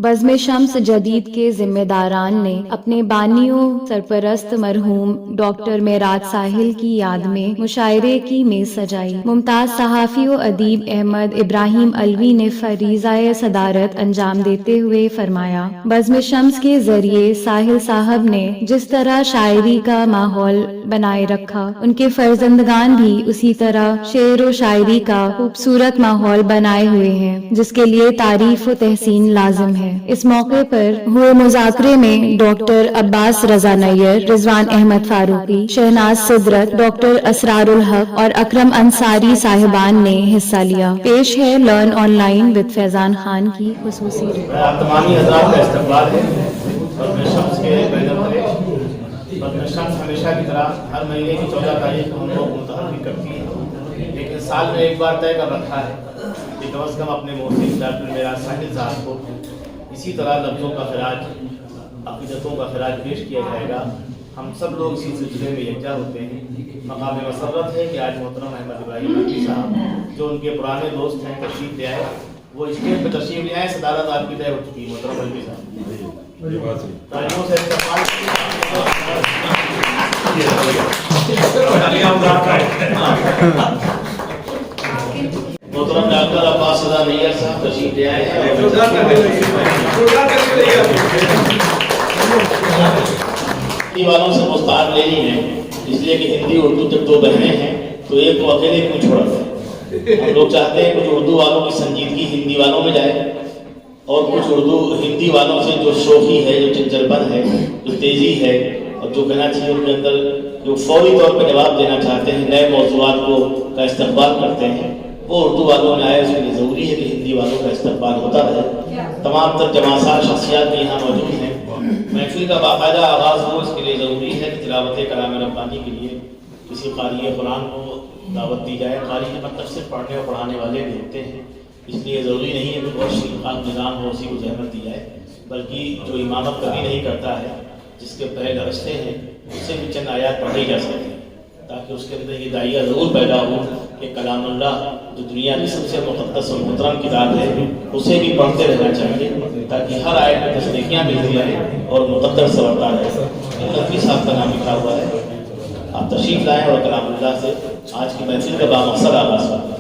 بزم شمس جدید کے ذمہ داران نے اپنے بانیوں سرپرست مرحوم ڈاکٹر معراج ساحل کی یاد میں مشاعرے کی میز سجائی۔ ممتاز صحافی و ادیب احمد ابراہیم علوی نے فریضہ صدارت انجام دیتے ہوئے فرمایا، بزم شمس کے ذریعے ساحل صاحب نے جس طرح شاعری کا ماحول بنائے رکھا، ان کے فرزندگان بھی اسی طرح شعر و شاعری کا خوبصورت ماحول بنائے ہوئے ہیں، جس کے لیے تعریف و تحسین لازم ہے۔ اس موقع پر ہوئے مذاکرے میں ڈاکٹر عباس رضا نیّر، رضوان احمد فاروقی، شہناز صدرت، ڈاکٹر اسرار الحق اور اکرم انصاری صاحبان نے حصہ لیا۔ پیش ہے لرن آن لائن ود فیضان خان کی خصوصی رپورٹ۔ تمامی حضرات کا استقبال ہے۔ بزم شمس کے بینر تلے بزم شمس ہمیشہ کی طرح ہر مہینے کی 14 تاریخ کو ہم لوگ منتخب کرتی ہیں، لیکن سال میں ایک بار طے کر رکھا ہے کہ کم از کم اپنے موسیقی ڈاکٹر معراج ساحل صاحب کو اسی طرح لفظوں کا خراج، عقیدتوں کا خراج پیش کیا جائے گا۔ ہم سب لوگ اسی سلسلے میں یکجا ہوتے ہیں۔ مقام مسرت ہے کہ آج محترم احمد ابراہیم علوی صاحب جو ان کے پرانے دوست ہیں تشریف لے آئے، وہ اسٹیج پہ تشریف لے آئے۔ صدارت آپ کی طے ہو چکی ہے محترم علوی صاحب، تعلیموں سے استقبال محترم ڈاکٹر عباس رضا نیّر صاحب تشریف لے آئے ہیں۔ ہندی والوں سے مستعار لینی ہے، اس لیے کہ ہندی اردو جب دو بہنیں ہیں تو ایک کو اکیلے کیوں چھوڑا ہے۔ ہم لوگ چاہتے ہیں کچھ اردو والوں کی سنجیدگی ہندی والوں میں جائے اور کچھ اردو ہندی والوں سے جو شوخی ہے، جو چنچلپن ہے، جو تیزی ہے اور جو کہنا چاہیے ان کے اندر جو فوری طور پہ جواب دینا چاہتے ہیں، نئے موضوعات کو کا استقبال کرتے ہیں، وہ اردو والوں میں آئے۔ اس کے لیے ضروری ہے کہ ہندی والوں کا استقبال ہوتا رہے۔ تمام تر جماعت شخصیات بھی یہاں موجود ہیں۔ محفل کا باقاعدہ آغاز ہو، اس کے لیے ضروری ہے کہ تلاوت کلام ربانی کے لیے کسی قاری قرآن کو دعوت دی جائے۔ قاری کے مطلب صرف پڑھنے اور پڑھانے والے بھی ہوتے ہیں، اس لیے ضروری نہیں ہے کہ بہت شریفان نظام ہو اسی کو زحمت دی جائے، بلکہ جو امامت کبھی نہیں کرتا ہے، جس کے پہلے رستے ہیں، اس سے بھی چند آیات پڑھی جا سکتی ہیں تاکہ اس کے اندر یہ داعیہ ضرور پیدا ہو کہ کلام اللہ جو دنیا کی سب سے مقدس اور محترم کتاب ہے، اسے بھی پڑھتے رہنا چاہیے تاکہ ہر آیت میں تصدیقیاں ملتی رہیں اور مقدس سمجھتا رہے۔ نقوی صاحب کا نام لکھا ہوا ہے، آپ تشریف لائیں اور کلام اللہ سے آج کی محفل کا بامقصد آغاز کریں۔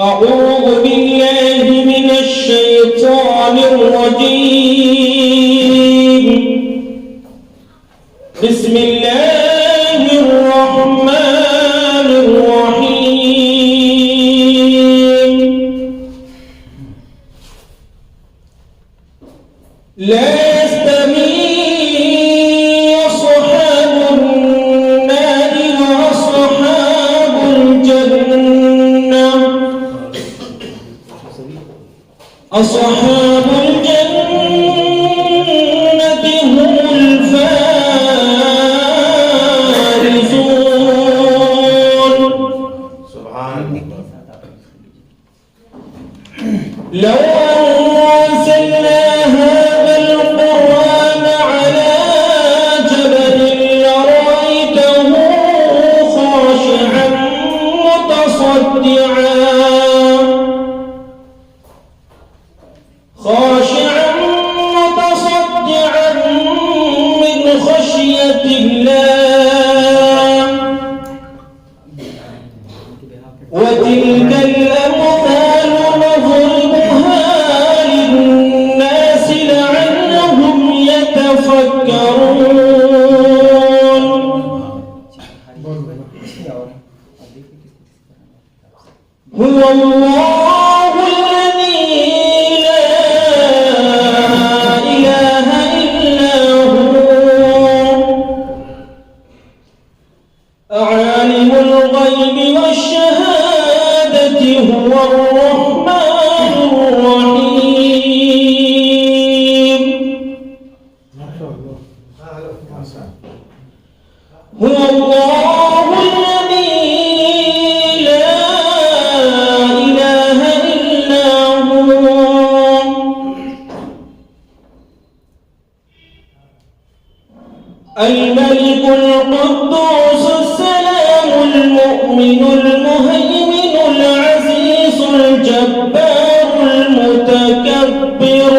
اعوذ باللہ من الشیطان الرجیم، بسم اللہ الرحمن الرحیم، لا يستوي أصحاب النار وأصحاب الجنة، أصحاب الجنة هم الفائزون۔ سبحان لو أنزلنا هذا القرآن على جبل لرأيته خاشعا متصدعا من خشية الله، وتلك الأمثال نضربها للناس لعلهم يتفكرون۔ هو الله الذي لا إله إلا هو، عالم الغيب والشهادة، هو الرحمن الرحيم، هو الله الذي لا إله إلا هو، الملك القدوس السلام المؤمن المهيمن العزيز الجبار المتكبر،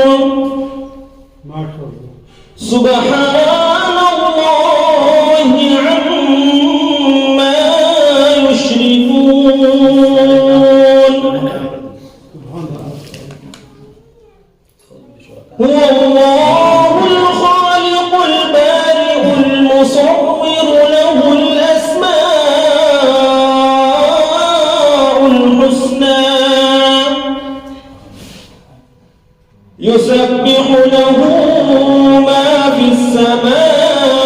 سبحان اللہ عما یشرکون هو اللہ الخالق البارئ المصور له الاسماء الحسنى يسبح له ما في السماوات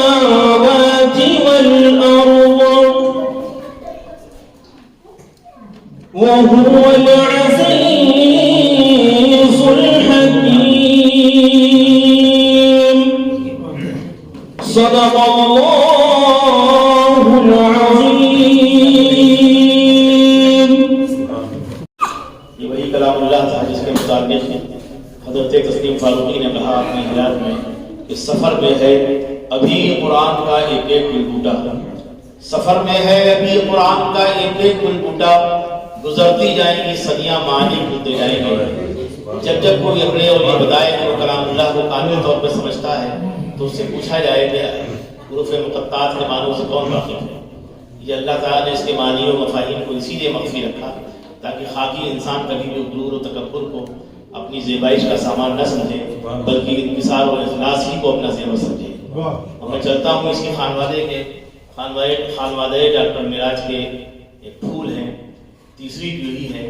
والأرض وهو العزيز الحكيم صدق الله العظيم. یہ وہی کلام اللہ تھا جس کے مطابق حضرت تسلیم فاروقی نے کہا اپنی حیات میں کہ سفر میں ہے ابھی قرآن کا ایک ایک گل بوٹا، سفر میں ہے ابھی قرآن کا ایک ایک گل بوٹا، گزرتی جائیں گی صدیاں معنی کھلتے جائیں گے. جب جب کوئی اپنے اور یہ بتائے کہ وہ کلام اللہ کو کامل طور پہ سمجھتا ہے تو اس سے پوچھا جائے کہ حروف مقطعات کے معنوں سے کون واقف ہے. یہ اللہ تعالیٰ نے اس کے معنی و مفاہیم کو اسی لیے مخفی رکھا تاکہ خاکی انسان کبھی بھی غرور و تکبر کو اپنی زیبائش کا سامان نہ سمجھے بلکہ انکسار اور اخلاص ہی کو اپنا زیور سمجھے. اور میں چلتا ہوں اس کے خانوادے ڈاکٹر معراج کے ایک پھول ہیں. تیسری پیڑھی ہے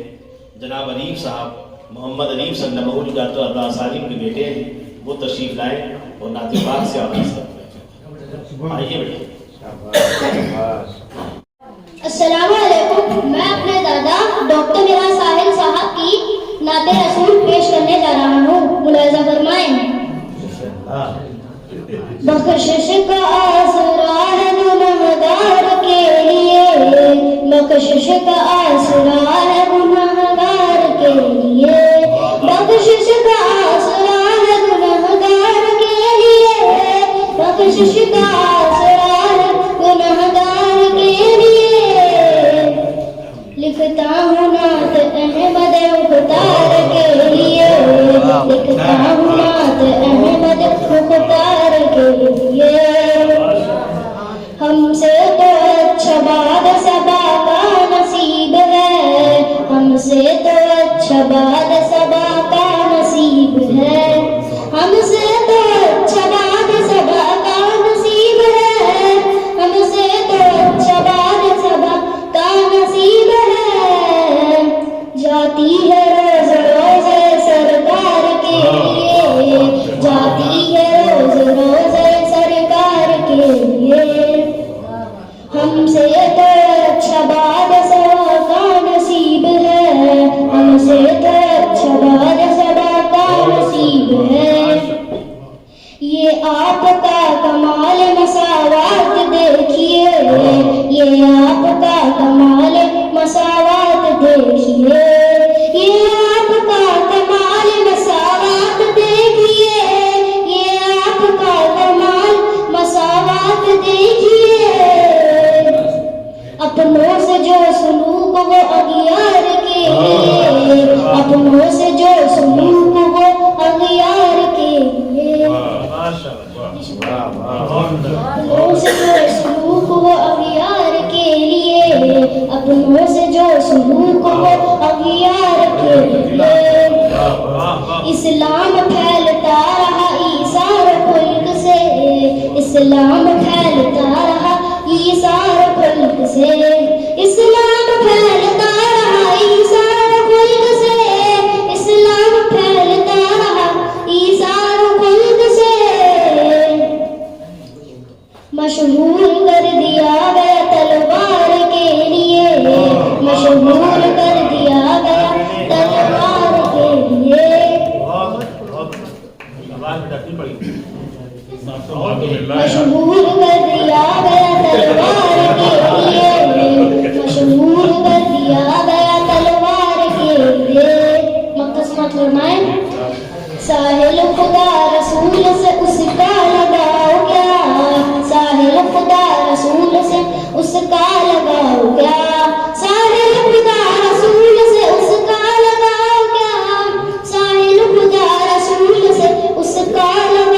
جناب علیف صاحب محمد علیف صلی اللہ جو ڈاکٹر عبداللہ سالم کے بیٹے ہیں، وہ تشریف لائیں اور نعت پاک سے آغاز کرتے ہیں. آئیے بیٹے. السلام علیکم. میں اپنے دادا ڈاکٹر معراج ساحل صاحب کی نعت رسول پیش کرنے جا رہا ہوں. ملاحظہ فرمائیں. بخشش کا آسرا ہے گنہگار کے لیے، بخشش کا آسرا ہے گنہگار کے لیے، بخشش کا آسرا ہے گنہگار کے لیے، بخشش کا آسرا ہے گنہگار کے لیے. لکھتا ہوں نعت احمد مختار کے لیے، لکھتا ہوں نعت احمد مختار کے لیے. ہم سے تو اچھا باد صبا کا نصیب ہے، ہم سے تو اچھا باد صبا کا نصیب ہے، ہم سے تو اچھا باد صبا کا نصیب ہے، ہم سے تو اچھا باد صبا کا نصیب ہے. جاتی ہے روز روز سرکار کے لیے، جاتی ہے روز روز سرکار کے لیے. ہم سے تو اچھا باد صبا کا نصیب ہے، ہم سے تو اچھا باد صبا کا نصیب ہے. یہ آپ کا کمال مساوات دیکھیے، یہ آپ کا کمال مساوات دیکھیے، یہ آپ کا کمال مساوات دیکھیے، یہ آپ کا کمال مساوات دیکھیے. اپنوں سے جو سلوک وہ اغیار کے لیے، اپنوں سے جو سلوک وہ اغیار کے لیے، اپنوں سے جو سلوک وہ اغیار کے لیے، اپنوں سے جو سلوک وہ اغیار کے لیے. اسلام پھیلتا رہا ایثار خلق سے، اسلام پھیلتا رہا ایثار خلق سے، اسلام پھیلتا رہا ایثار خلق سے، اسلام پھیلتا رہا ایثار خلق سے. مشہور کر دیا گیا تلوار کے لیے، مشہور کر دیا گیا تلوار کے لیے. مشہور کر دیا گیا تلوار کے لیے، مشہور کر دیا گیا تلوار کے لیے. مقصد فرمائیں. ساحل خدا رسول سے اس کا لگاؤ کیا، ساحل خدا رسول سے اس کا لگاؤ کیا، ساحل خدا رسول سے اس کا لگاؤ کیا، ساحل خدا رسول سے اس کا لگاؤ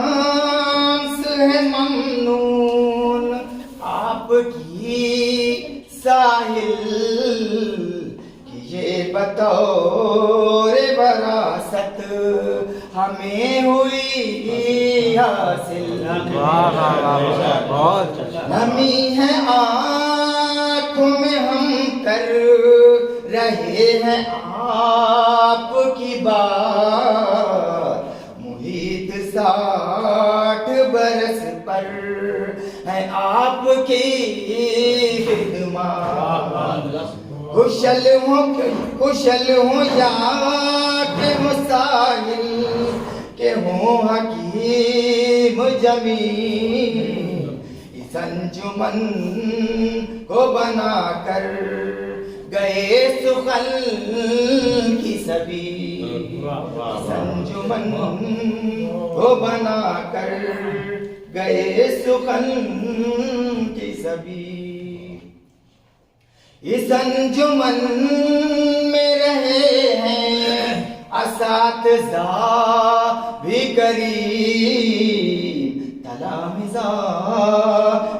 شانس ہے ممنون آپ کی ساحل کہ یہ بطور وراثت ہمیں ہوئی حاصل نمی ہے آنکھوں میں ہم کر رہے ہیں آپ کی بات محیط 60 برس پر ہے آپ کی خدمات کشل ہوں یا کہ مسائل کہ ہوں حکیم جمیل اس انجمن کو بنا کر گئے سخن کی سبیل اس انجمن کو بنا کر گئے سخن کی سبیل اس انجمن میں رہے ہیں اساتذہ بھی قریب تلامذہ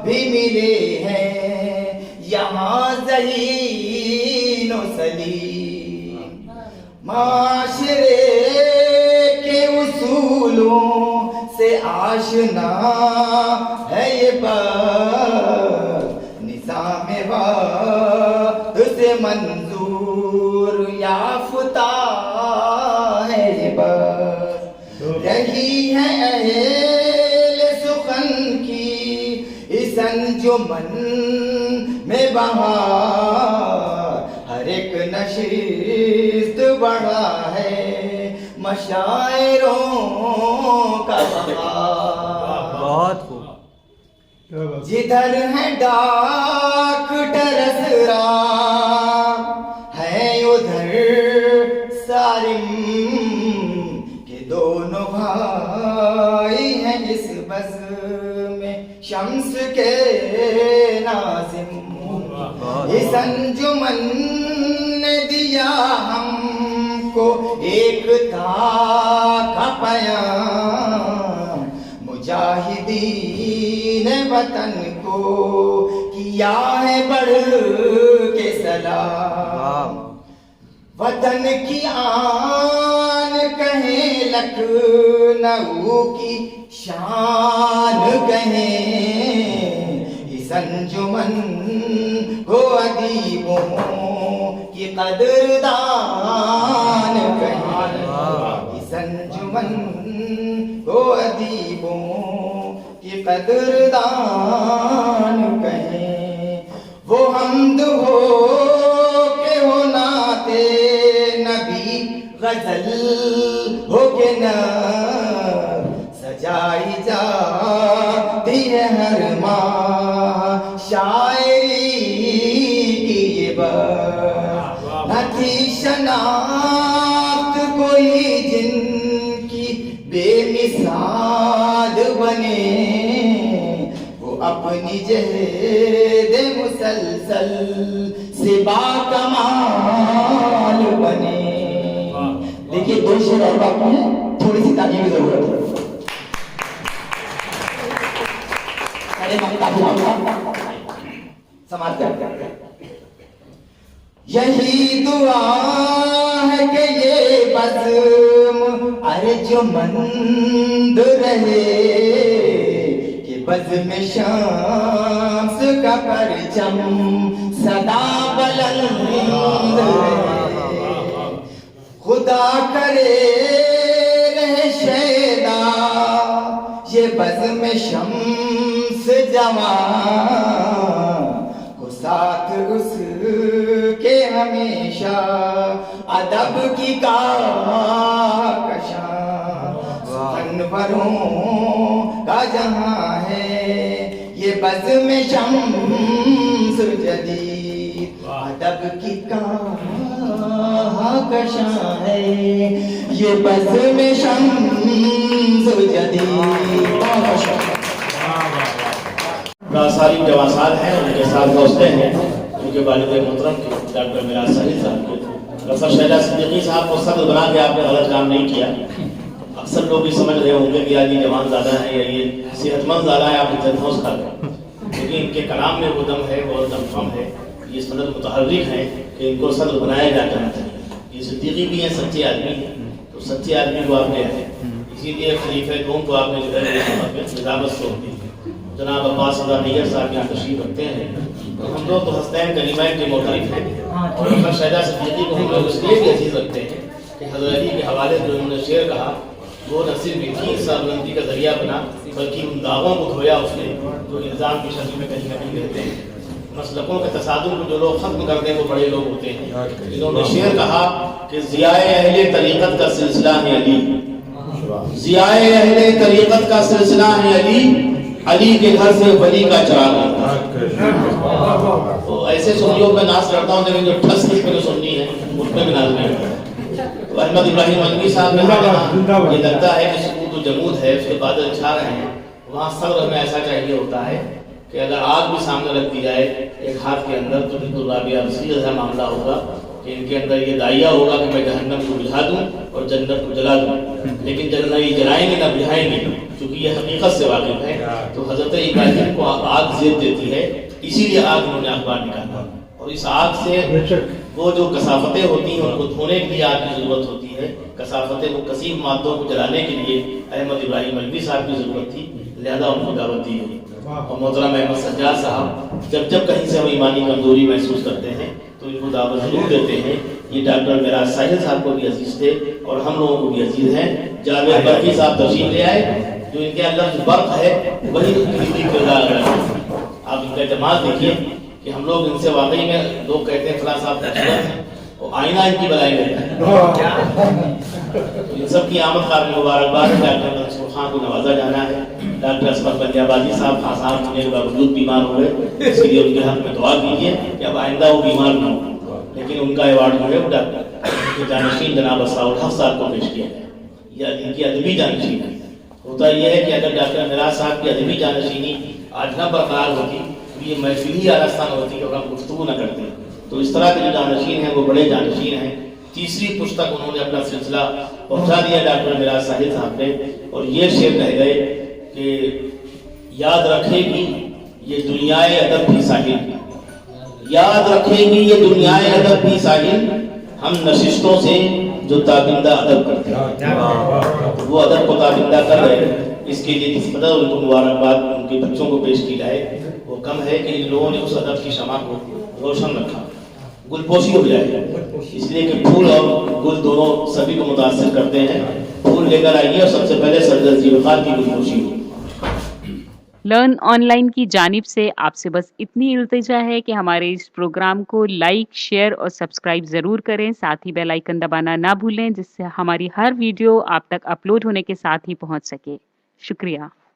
بھی ملے ہیں یہاں ذہین و سلیم معاشرے کے اصولوں سے آشنا ہے یہ بات نظام وقت سے منظور یافتہ ہے یہ بات رہی ہے اہل سخن کی اس انجمن میں بہار ہر ایک نشست بڑھا ہے مشاعروں کا بہار جدھر ہے ڈاکٹر اسرار ہے ادھر سالم کہ دونوں بھائی ہیں اس بز میں شمس کے ناظم اس انجمن نے دیا ہم کو ایکتا کا پیام مجاہدین وطن کو کیا ہے بڑھ کے سلام وطن کی آن کہیں لکھنؤ کی شان کہیں اس انجمن کو ادیبوں کی قدردان کہیں اس انجمن کو ادیبوں کی قدردان کہیں وہ حمد ہو کہ ہو نعت نبی غزل ہو کہ نہ سجائی جاتی ہے ہر ماہ شاعری کی یہ بات نہ تھی شناخت کوئی جن کی بے مثال بنے وہ اپنی جہد مسلسل سے باکمال بنے دیکھیے دو شعر اور باقی ہیں تھوڑی سی تعلیم کی ضرورت ہے سماعت کر یہی دعا ہے کہ یہ بزم ارجمند رہے کہ بزم شمس کا پرچم صدا بلند رہے خدا کرے رہے شیدا یہ بزم شمس جوان کو ساتھ اس کے ہمیشہ ادب کی کشاں انوروں کا جہاں ہے یہ بزم شمس جدید ادب کی کشاں ہے یہ بزم شمس جدید ساری جواسات ہیں ان کے ساتھ دوستے ہیں ان کے والد محترم ڈاکٹر میراث ساحل صاحب کے ڈاکٹر شہلا صدیقی صاحب کو صدر بنا کے آپ نے غلط کام نہیں کیا اکثر لوگ یہ سمجھ رہے ہوں گے کہ یار یہ جوان زیادہ ہے یا یہ صحت مند زیادہ ہے، آپ عزت نوز کر رہے ہیں، لیکن ان کے کلام میں وہ دم ہے، وہ دم کم ہے، یہ صدر متحرک ہیں کہ ان کو صدر بنایا جانا چاہیے۔ یہ صدیقی بھی ہیں، سچے آدمی ہیں، تو سچے آدمی کو آپ نے اسی لیے خلیفہ دوم کو آپ نے جو ہے نظامت سے ہوتی ہے۔ جناب عباس رضا نیت صاحب یہاں تشریف رکھتے ہیں، ہم لوگ تو حسنین کریمین کے معترف ہیں، اور احمد شہزاد صدیقی کو ہم لوگ اس لیے بھی عزیز رکھتے ہیں کہ حضرت علی کے حوالے جو انہوں نے شعر کہا وہ نہ صرف میٹھی سربلندی کا ذریعہ بنا بلکہ ان داغوں کو دھویا اس نے جو الزام کی شکل میں کہیں نہ کہیں رہتے ہیں۔ مسلکوں کے تصادم کو جو لوگ ختم کر دیں وہ بڑے لوگ ہوتے ہیں۔ انہوں نے شعر کہا کہ ضیاء اہل طریقت کا سلسلہ ہے علی، ضیاء اہل طریقت کا سلسلہ ہے علی، علی کے گھر سے ولی کا چراغ ہوتا ہے۔ تو ایسے سنیوں میں ناز کرتا ہوں، لیکن جو ٹھس کس پہ جو سننی ہے اس پہ بھی ناز نہیں کرتا۔ تو احمد ابراہیم علوی صاحب نے کہا یہ لگتا ہے کہ سکوت و جمود ہے، اس کے بعد چھا رہے ہیں، وہاں صبر ہمیں ایسا چاہیے ہوتا ہے کہ اگر آگ بھی سامنے رکھ دی جائے ایک ہاتھ کے اندر تو بالکل رابعہ بصری جیسا معاملہ ہوگا کہ ان کے اندر یہ دائیا ہوگا کہ میں جہنم کو بجھا دوں اور جنت کو جلا دوں، لیکن جب نہ یہ جلائیں گے نہ بجھائیں گے، چونکہ یہ حقیقت سے واقف ہے۔ تو حضرت ابراہیم کو آگ زیب دیتی ہے، اسی لیے آگ انہوں نے اخبار نکالا، اور اس آگ سے وہ جو کثافتیں ہوتی ہیں ان کو دھونے کے لیے آگ کی ضرورت ہوتی ہے۔ کثافتیں وہ کثیف مادوں کو جلانے کے لیے احمد ابراہیم علوی صاحب کی ضرورت تھی، لہذا ان کو دعوت دی گئی۔ اور محترم احمد سجاد صاحب جب کہیں سے ہم ایمانی کمزوری محسوس کرتے ہیں تو ان کو دعوت ضرور دیتے ہیں۔ یہ ڈاکٹر معراج ساحل صاحب کو بھی عزیز تھے اور ہم لوگوں کو بھی عزیز ہیں۔ جاوید برقی صاحب تشریف لے آئے، جو ان کے لفظ برق ہے وہی کلیدی کردار ہے۔ آپ ان کا جماعت دیکھیے کہ ہم لوگ ان سے واقعی میں لوگ کہتے ہیں فلاں صاحب خوبصورت ہیں اور آئینہ ان کی بلائی رہتا ہے۔ ان سب کی آمد قابل مبارکباد۔ ڈاکٹر منصور خان کو نوازا جانا ہے۔ ڈاکٹر اسمت بندیابادی صاحب خاص صاحب ہونے کے باوجود بیمار ہو گئے، اس لیے ان کے حق میں دعا کیجیے کہ اب آئندہ وہ بیمار نہ ہو، لیکن ان کا ایوارڈ جو ہے وہ ڈاکٹر جانشین جناب اسراء الحق صاحب کو پیش کیا ہے۔ یہ ان کی ادبی جانشین ہے۔ ہوتا یہ ہے کہ اگر ڈاکٹر معراج صاحب کی ادبی جانشینی آج نہ برقرار ہوتی تو یہ محفل ہی آراستان ہوتی اور ہم گفتگو نہ کرتے۔ تو اس طرح کے جو جانشین ہیں وہ بڑے جانشین ہیں۔ تیسری پشت تک انہوں نے اپنا سلسلہ پہنچا دیا ڈاکٹر معراج ساحل صاحب نے، اور یہ شعر کہہ گئے کہ یاد رکھے گی یہ دنیائے ادب بھی ساحل، یاد رکھے گی یہ دنیائے ادب بھی ساحل، ہم نشستوں سے جو تابندہ ادب کرتے ہیں، وہ ادب کو تابندہ کر رہے ہیں۔ اس کے لیے کس قدر ان کو مبارکباد ان کے بچوں کو پیش کی جائے وہ کم ہے کہ ان لوگوں نے اس ادب کی شمع کو روشن رکھا۔ گل پوشی ہو جائے، اس لیے کہ پھول اور گل دونوں سبھی کو متاثر کرتے ہیں۔ پھول لے کر آئیے اور سب سے پہلے سرزد زیوخار کی گل پوشی ہو۔ لرن آن لائن کی جانب سے آپ سے بس اتنی التجا ہے کہ ہمارے اس پروگرام کو لائک، شیئر اور سبسکرائب ضرور کریں، ساتھ ہی بیل آئیکن دبانا نہ بھولیں جس سے ہماری ہر ویڈیو آپ تک اپلوڈ ہونے کے ساتھ ہی پہنچ سکے۔ شکریہ۔